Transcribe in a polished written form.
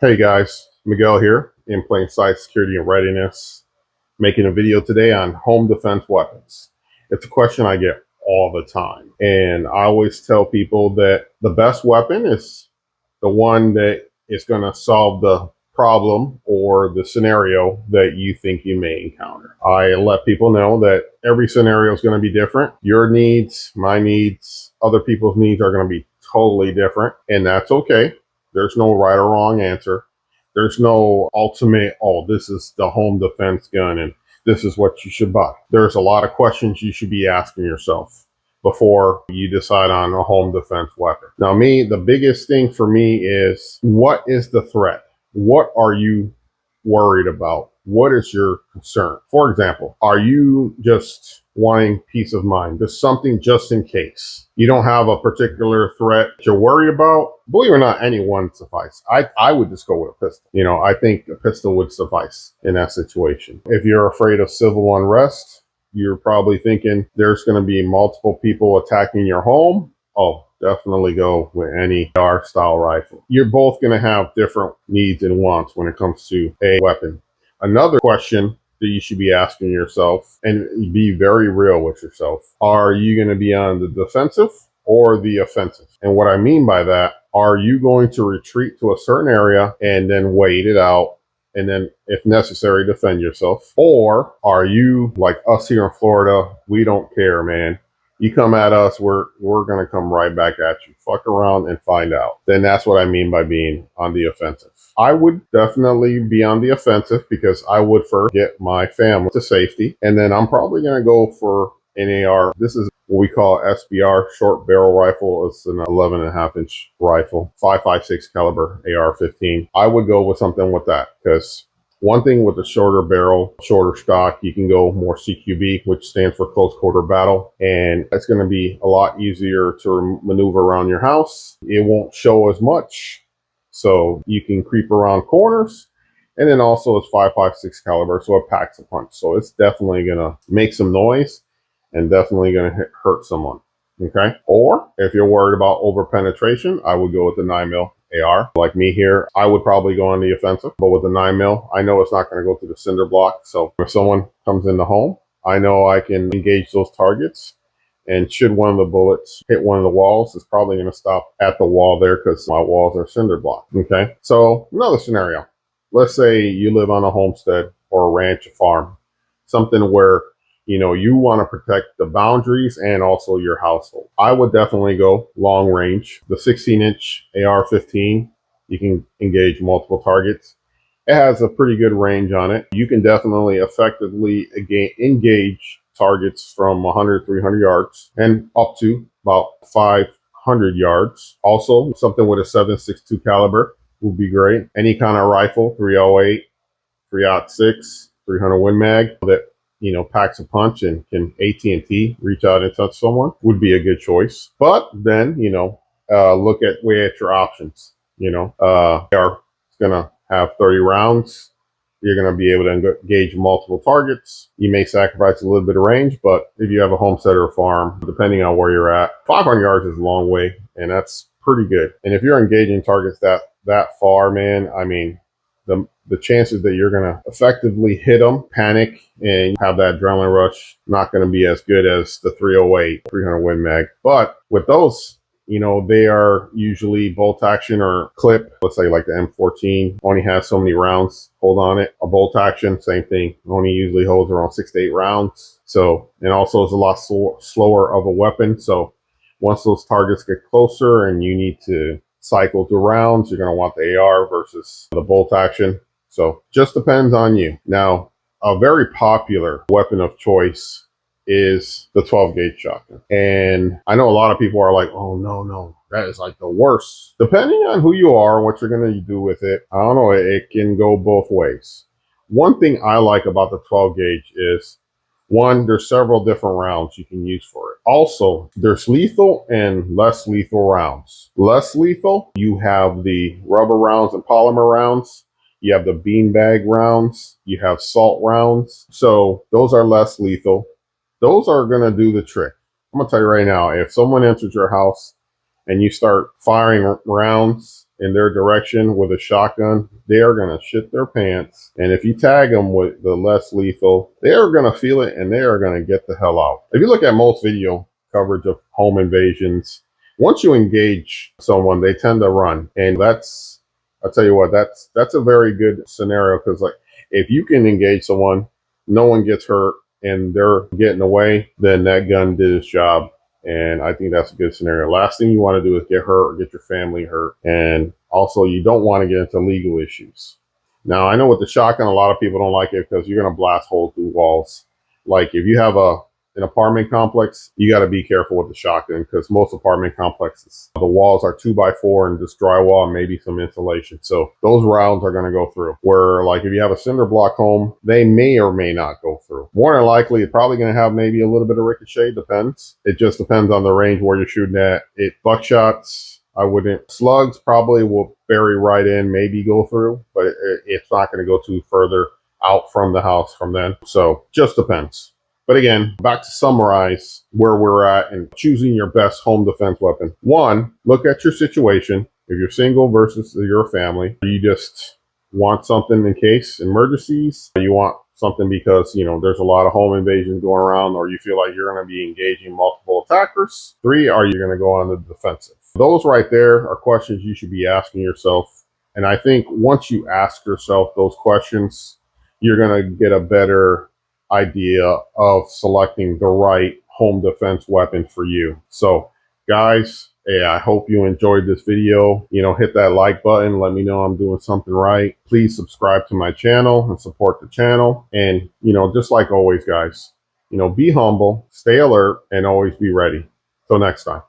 Hey guys, Miguel here, in plain sight security and readiness, making a video today on home defense weapons. It's a question I get all the time, and I always tell people that the best weapon is the one that is going to solve the problem or the scenario that you think you may encounter. I let people know that every scenario is going to be different. Your needs, my needs, other people's needs are going to be totally different, and that's okay. There's no right or wrong answer. There's no ultimate, oh, this is the home defense gun and this is what you should buy. There's a lot of questions you should be asking yourself before you decide on a home defense weapon. Now, the biggest thing for me is, what is the threat? What are you worried about? What is your concern? For example, are you just wanting peace of mind? There's something just in case. You don't have a particular threat you're worried about. Believe it or not, any one suffice. I would just go with a pistol. I think a pistol would suffice in that situation. If you're afraid of civil unrest, you're probably thinking there's going to be multiple people attacking your home. Oh, definitely go with any AR style rifle. You're both going to have different needs and wants when it comes to a weapon. Another question that you should be asking yourself, and be very real with yourself, are you going to be on the defensive or the offensive? And what I mean by that, are you going to retreat to a certain area and then wait it out and then, if necessary, defend yourself? Or are you like us here in Florida? We don't care, man. You come at us, we're going to come right back at you. Fuck around and find out. Then that's what I mean by being on the offensive. I would definitely be on the offensive because I would first get my family to safety. And then I'm probably going to go for an AR. This is what we call SBR, short barrel rifle. It's an 11.5-inch rifle, 5.56 caliber AR-15. I would go with something with that because one thing with the shorter barrel, shorter stock, you can go more CQB, which stands for close quarter battle. And it's going to be a lot easier to maneuver around your house. It won't show as much, so you can creep around corners. And then also it's 5.56 caliber, so it packs a punch. So it's definitely going to make some noise and definitely going to hurt someone. Okay. Or if you're worried about over penetration, I would go with the 9mm AR. Like me here, I would probably go on the offensive, but with the 9mm, I know it's not going to go through the cinder block. So if someone comes in the home, I know I can engage those targets. And should one of the bullets hit one of the walls, it's probably going to stop at the wall there because my walls are cinder block. Okay. So another scenario. Let's say you live on a homestead or a ranch, a farm, something where you want to protect the boundaries and also your household. I would definitely go long range. The 16-inch AR-15, you can engage multiple targets. It has a pretty good range on it. You can definitely effectively engage targets from 100, 300 yards and up to about 500 yards. Also, something with a 7.62 caliber would be great. Any kind of rifle, 308, 306, 300 Win Mag that packs a punch and can AT&T reach out and touch someone would be a good choice. But then, weigh at your options. They are going to have 30 rounds. You're going to be able to engage multiple targets. You may sacrifice a little bit of range, but if you have a homestead or a farm, depending on where you're at, 500 yards is a long way, and that's pretty good. And if you're engaging targets that far, man, I mean, the chances that you're going to effectively hit them, panic, and have that adrenaline rush, not going to be as good as the 308, 300 Win Mag. But with those, they are usually bolt action or clip. Let's say like the M14 only has so many rounds hold on it. A bolt action, same thing, only usually holds around 6 to 8 rounds. So, and also it's a lot slower of a weapon. So once those targets get closer and you need to cycle through rounds, you're going to want the AR versus the bolt action. So just depends on you. Now, a very popular weapon of choice is the 12 gauge shotgun. And I know a lot of people are like, oh, no, that is like the worst. Depending on who you are, what you're going to do with it, I don't know, it can go both ways. One thing I like about the 12 gauge is, one, there's several different rounds you can use for it. Also, there's lethal and less lethal rounds. Less lethal, you have the rubber rounds and polymer rounds. You have the beanbag rounds. You have salt rounds. So those are less lethal. Those are going to do the trick. I'm going to tell you right now, if someone enters your house and you start firing rounds in their direction with a shotgun, they are going to shit their pants. And if you tag them with the less lethal, they are going to feel it and they are going to get the hell out. If you look at most video coverage of home invasions, once you engage someone, they tend to run. And I'll tell you what, that's a very good scenario, because like if you can engage someone, no one gets hurt and they're getting away, then that gun did its job. And I think that's a good scenario. Last thing you want to do is get hurt or get your family hurt. And also, you don't want to get into legal issues. Now, I know with the shotgun, a lot of people don't like it because you're going to blast holes through walls. Like if you have an apartment complex, you got to be careful with the shotgun, because most apartment complexes, the walls are 2x4 and just drywall and maybe some insulation. So those rounds are going to go through. Where like if you have a cinder block home, they may or may not go through. More than likely, it's probably going to have maybe a little bit of ricochet. Depends. It just depends on the range where you're shooting at. Buckshots, I wouldn't. Slugs probably will bury right in, maybe go through, but it's not going to go too further out from the house from then. So just depends. But again, back to summarize where we're at and choosing your best home defense weapon. One, look at your situation. If you're single versus your family, you just want something in case emergencies. You want something because, there's a lot of home invasions going around, or you feel like you're going to be engaging multiple attackers. Three, are you going to go on the defensive? Those right there are questions you should be asking yourself. And I think once you ask yourself those questions, you're going to get a better idea of selecting the right home defense weapon for you. So guys, hey, I hope you enjoyed this video. Hit that like button. Let me know I'm doing something right. Please subscribe to my channel and support the channel. And, just like always, guys, be humble, stay alert, and always be ready. Till next time.